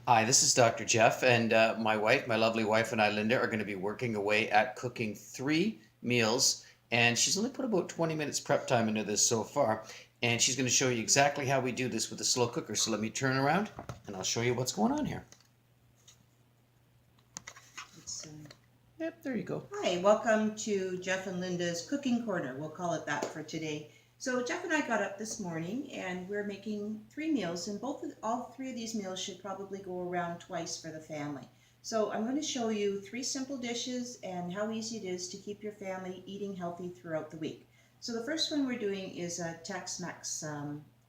Hi, this is Dr. Jeff, and my lovely wife, and I, Linda, are going to be working away at cooking 3 meals. And she's only put about 20 minutes prep time into this so far. And she's going to show you exactly how we do this with a slow cooker. So let me turn around, and I'll show you what's going on here. It's, Yep, there you go. Hi, welcome to Jeff and Linda's Cooking Corner. We'll call it that for today. So Jeff and I got up this morning and we're making 3 meals, and all 3 of these meals should probably go around twice for the family. So I'm going to show you 3 simple dishes and how easy it is to keep your family eating healthy throughout the week. So the first one we're doing is a Tex-Mex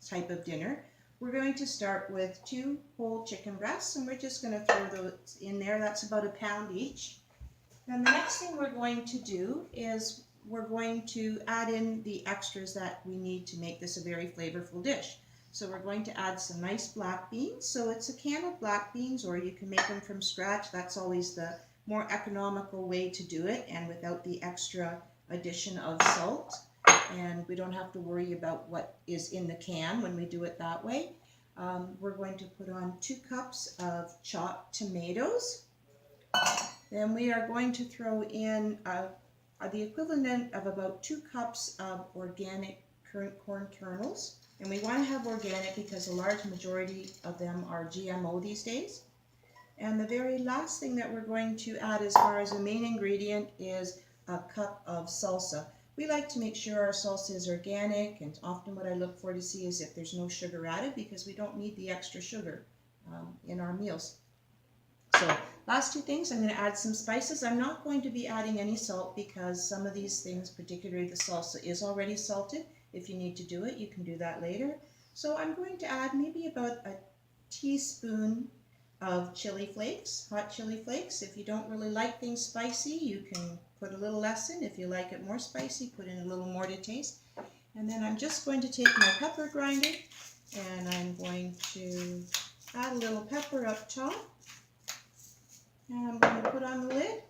type of dinner. We're going to start with 2 whole chicken breasts, and we're just going to throw those in there. That's about a pound each. Then the next thing we're going to do is we're going to add in the extras that we need to make this a very flavorful dish. So we're going to add some nice black beans. So it's a can of black beans, or you can make them from scratch. That's always the more economical way to do it, and without the extra addition of salt. And we don't have to worry about what is in the can when we do it that way. We're going to put on 2 cups of chopped tomatoes. Then we are going to throw in the equivalent of about 2 cups of organic corn kernels. And we want to have organic because a large majority of them are GMO these days. And the very last thing that we're going to add as far as the main ingredient is a cup of salsa. We like to make sure our salsa is organic, and often what I look for to see is if there's no sugar added, because we don't need the extra sugar in our meals. So last 2 things, I'm going to add some spices. I'm not going to be adding any salt because some of these things, particularly the salsa, is already salted. If you need to do it, you can do that later. So I'm going to add maybe about a teaspoon of chili flakes, hot chili flakes. If you don't really like things spicy, you can put a little less in. If you like it more spicy, put in a little more to taste. And then I'm just going to take my pepper grinder and I'm going to add a little pepper up top. And I'm going to put on the lid,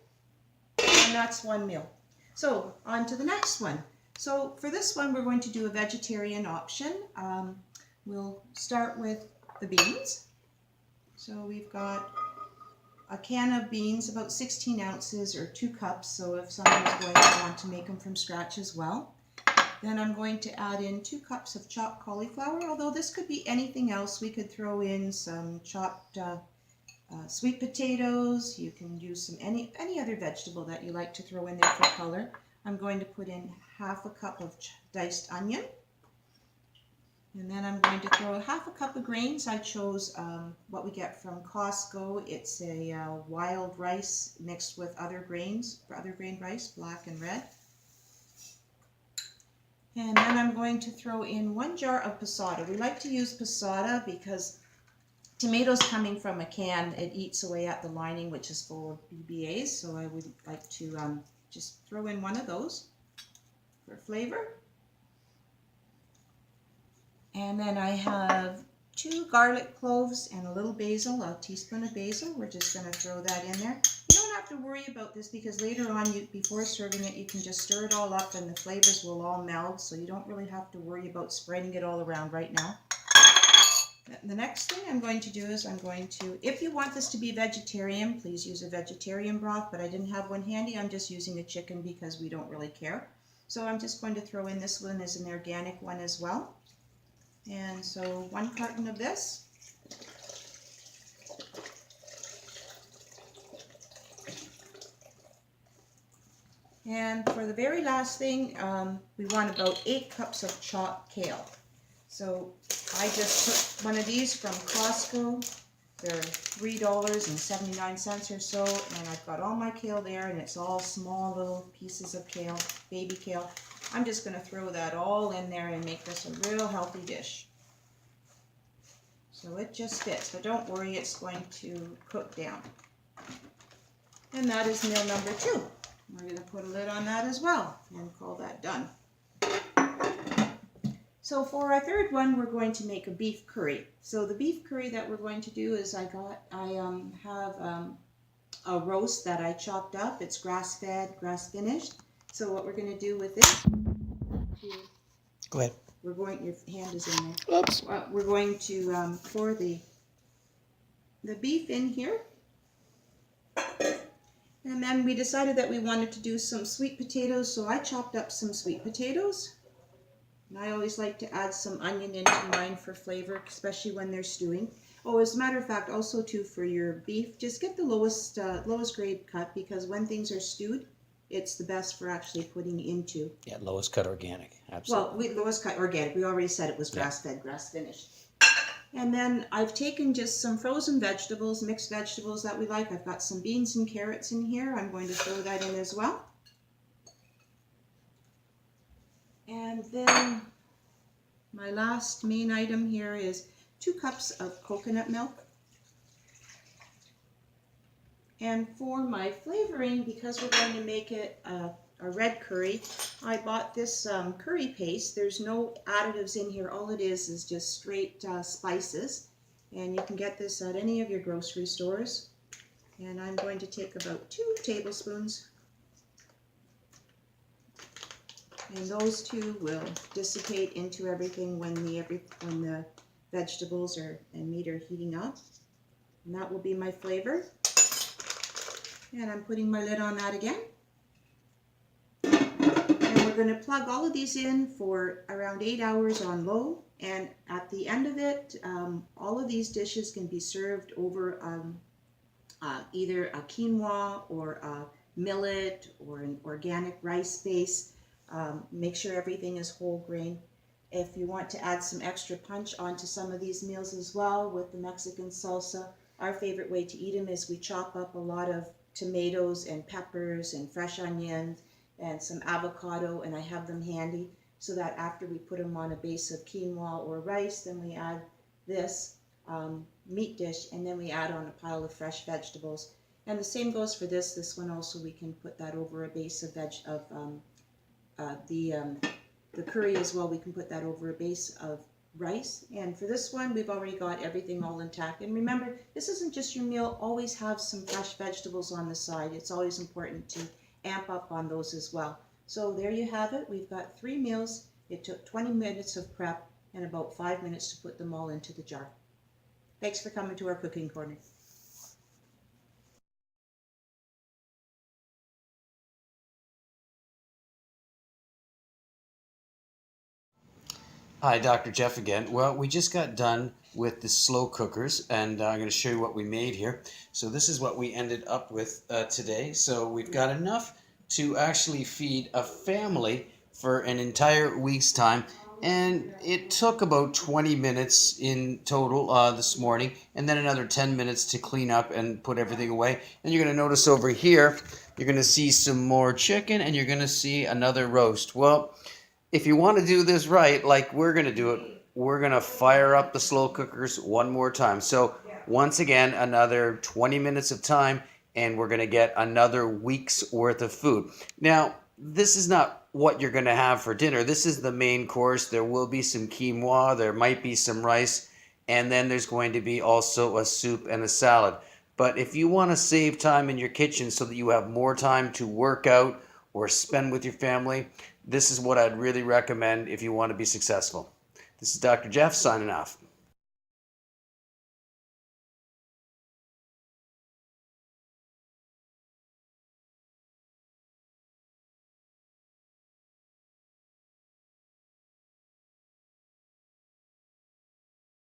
and that's 1 meal. So on to the next one. So for this one, we're going to do a vegetarian option. We'll start with the beans. So we've got a can of beans, about 16 ounces or 2 cups. So if someone is going to want to make them from scratch as well. Then I'm going to add in 2 cups of chopped cauliflower, although this could be anything else. We could throw in some chopped sweet potatoes. You can use some any other vegetable that you like to throw in there for color. I'm going to put in half a cup of diced onion, and then I'm going to throw half a cup of grains. I chose what we get from Costco. It's a wild rice mixed with other grains, grain rice, black and red. And then I'm going to throw in 1 jar of passata. We like to use passata because tomatoes coming from a can, it eats away at the lining, which is full of BBAs, so I would like to just throw in 1 of those for flavor. And then I have 2 garlic cloves and a little basil, a teaspoon of basil. We're just going to throw that in there. You don't have to worry about this because later on, before serving it, you can just stir it all up and the flavors will all meld, so you don't really have to worry about spreading it all around right now. The next thing I'm going to do is if you want this to be vegetarian, please use a vegetarian broth, but I didn't have one handy. I'm just using a chicken because we don't really care. So I'm just going to throw in this one as an organic one as well. And so 1 carton of this. And for the very last thing, we want about 8 cups of chopped kale. So I just took one of these from Costco. They're $3.79 or so, and I've got all my kale there, and it's all small little pieces of kale, baby kale. I'm just going to throw that all in there and make this a real healthy dish. So it just fits, but don't worry, it's going to cook down. And that is meal number 2. We're going to put a lid on that as well and call that done. So for our third one, we're going to make a beef curry. So the beef curry that we're going to do is I have a roast that I chopped up. It's grass-fed, grass-finished. So what we're going to do with this, Go ahead. your hand is in there. Oops. We're going to pour the the beef in here. And then we decided that we wanted to do some sweet potatoes, so I chopped up some sweet potatoes. And I always like to add some onion into mine for flavor, especially when they're stewing. Oh, as a matter of fact, also too for your beef, just get the lowest grade cut, because when things are stewed, it's the best for actually putting into. Yeah, lowest cut organic, Well, absolutely. lowest cut organic. We already said it was grass fed, grass finished. And then I've taken just some frozen vegetables, mixed vegetables that we like. I've got some beans and carrots in here. I'm going to throw that in as well. And then my last main item here is 2 cups of coconut milk. And for my flavoring, because we're going to make it a red curry, I bought this curry paste. There's no additives in here. All it is just straight spices. And you can get this at any of your grocery stores. And I'm going to take about 2 tablespoons. And those 2 will dissipate into everything when the vegetables and meat are heating up. And that will be my flavor. And I'm putting my lid on that again. And we're going to plug all of these in for around 8 hours on low. And at the end of it, all of these dishes can be served over either a quinoa or a millet or an organic rice base. Make sure everything is whole grain. If you want to add some extra punch onto some of these meals as well with the Mexican salsa, our favorite way to eat them is we chop up a lot of tomatoes and peppers and fresh onions and some avocado, and I have them handy so that after we put them on a base of quinoa or rice, then we add this meat dish, and then we add on a pile of fresh vegetables. And the same goes for this. This one also, we can put that over a base of the curry as well. We can put that over a base of rice. And for this one, we've already got everything all intact. And remember, this isn't just your meal. Always have some fresh vegetables on the side. It's always important to amp up on those as well. So there you have it. We've got 3 meals. It took 20 minutes of prep and about 5 minutes to put them all into the jar. Thanks for coming to our cooking corner. Hi, Dr. Jeff again. Well, we just got done with the slow cookers, and I'm going to show you what we made here. So this is what we ended up with today. So we've got enough to actually feed a family for an entire week's time, and it took about 20 minutes in total this morning, and then another 10 minutes to clean up and put everything away. And you're going to notice over here, you're going to see some more chicken, and you're going to see another roast. Well, if you want to do this right, like we're going to do it, we're going to fire up the slow cookers one more time. So once again, another 20 minutes of time, and we're going to get another week's worth of food. Now, this is not what you're going to have for dinner. This is the main course. There will be some quinoa, there might be some rice, and then there's going to be also a soup and a salad. But if you want to save time in your kitchen so that you have more time to work out or spend with your family, this is what I'd really recommend if you want to be successful. This is Dr. Jeff signing off.